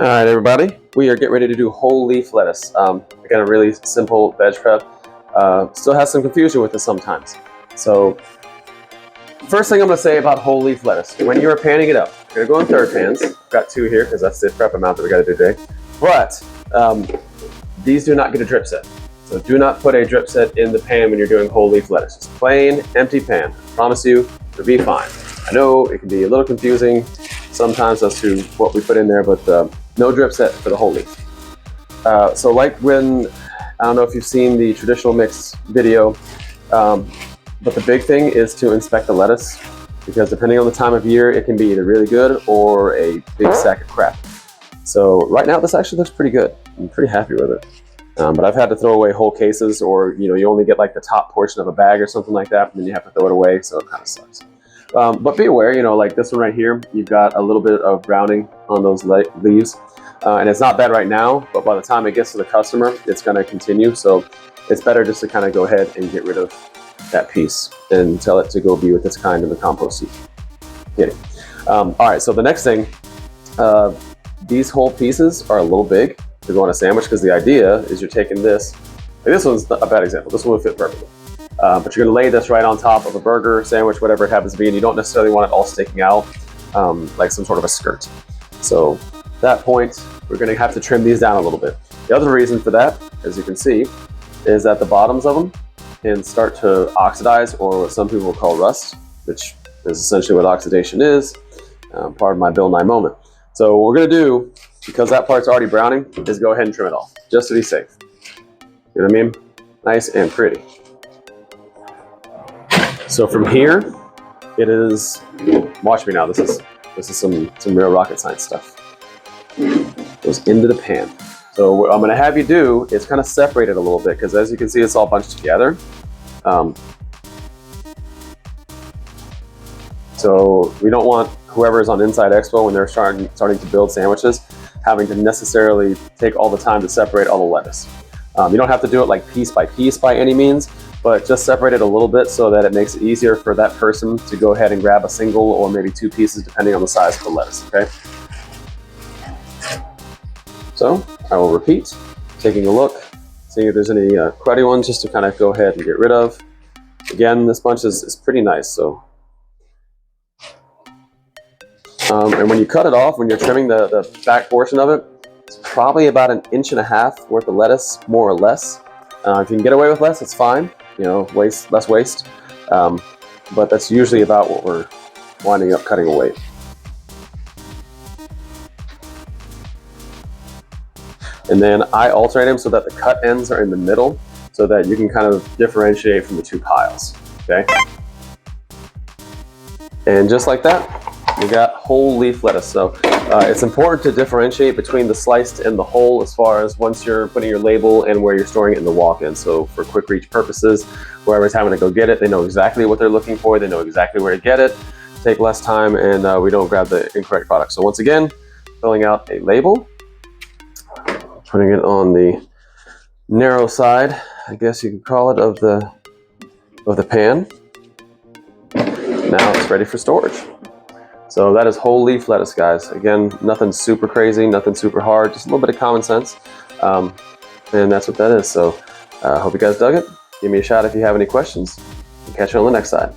All right, everybody, we are getting ready to do whole leaf lettuce. Again, a really simple veg prep. Still has some confusion with this sometimes. So first thing I'm going to say about whole leaf lettuce, when you are panning it up, you're going to go in third pans. I've got two here because that's the prep amount that we got to do today. But these do not get a drip set. So do not put a drip set in the pan when you're doing whole leaf lettuce. Just plain, empty pan. I promise you, it'll be fine. I know it can be a little confusing sometimes as to what we put in there, but no drip set for the whole leaf. So like when, I don't know if you've seen the traditional mix video, but the big thing is to inspect the lettuce, because depending on the time of year, it can be either really good or a big sack of crap. So right now, this actually looks pretty good. I'm pretty happy with it. But I've had to throw away whole cases, or you only get like the top portion of a bag or something like that, and then you have to throw it away, so it kind of sucks. But be aware, like this one right here, you've got a little bit of browning on those leaves. And it's not bad right now, but by the time it gets to the customer, it's going to continue. So it's better just to kind of go ahead and get rid of that piece and tell it to go be with its kind in the compost heap. Kidding. All right, so the next thing, these whole pieces are a little big to go on a sandwich, because the idea is you're taking this, like this one's a bad example, this one would fit perfectly. But you're going to lay this right on top of a burger, sandwich, whatever it happens to be, and you don't necessarily want it all sticking out like some sort of a skirt. So at that point, we're going to have to trim these down a little bit. The other reason for that, as you can see, is that the bottoms of them can start to oxidize, or what some people will call rust, which is essentially what oxidation is. Part of my Bill Nye moment. So what we're going to do, because that part's already browning, is go ahead and trim it off, just to be safe. You know what I mean? Nice and pretty. So from here, it is, watch me now, this is some real rocket science stuff. Goes into the pan. So what I'm gonna have you do is kind of separate it a little bit, because as you can see, it's all bunched together. So we don't want whoever's on Inside Expo, when they're starting to build sandwiches, having to necessarily take all the time to separate all the lettuce. You don't have to do it like piece by any means, but just separate it a little bit so that it makes it easier for that person to go ahead and grab a single or maybe two pieces depending on the size of the lettuce, okay? So I will repeat, taking a look, seeing if there's any cruddy ones just to kind of go ahead and get rid of. Again, this bunch is pretty nice, so. And when you cut it off, when you're trimming the back portion of it, it's probably about 1.5 inches worth of lettuce, more or less. If you can get away with less, it's fine. Less waste. But that's usually about what we're winding up cutting away. And then I alternate them so that the cut ends are in the middle, so that you can kind of differentiate from the two piles, okay? And just like that, we got whole leaf lettuce. So it's important to differentiate between the sliced and the whole, as far as once you're putting your label and where you're storing it in the walk-in. So for quick reach purposes, whoever's having to go get it, they know exactly what they're looking for, they know exactly where to get it, take less time, and we don't grab the incorrect product. So once again, filling out a label, putting it on the narrow side, I guess you could call it, of the pan. Now it's ready for storage. So that is whole leaf lettuce, guys. Again, nothing super crazy, nothing super hard, just a little bit of common sense. And that's what that is. So hope you guys dug it. Give me a shout if you have any questions. Catch you on the next side.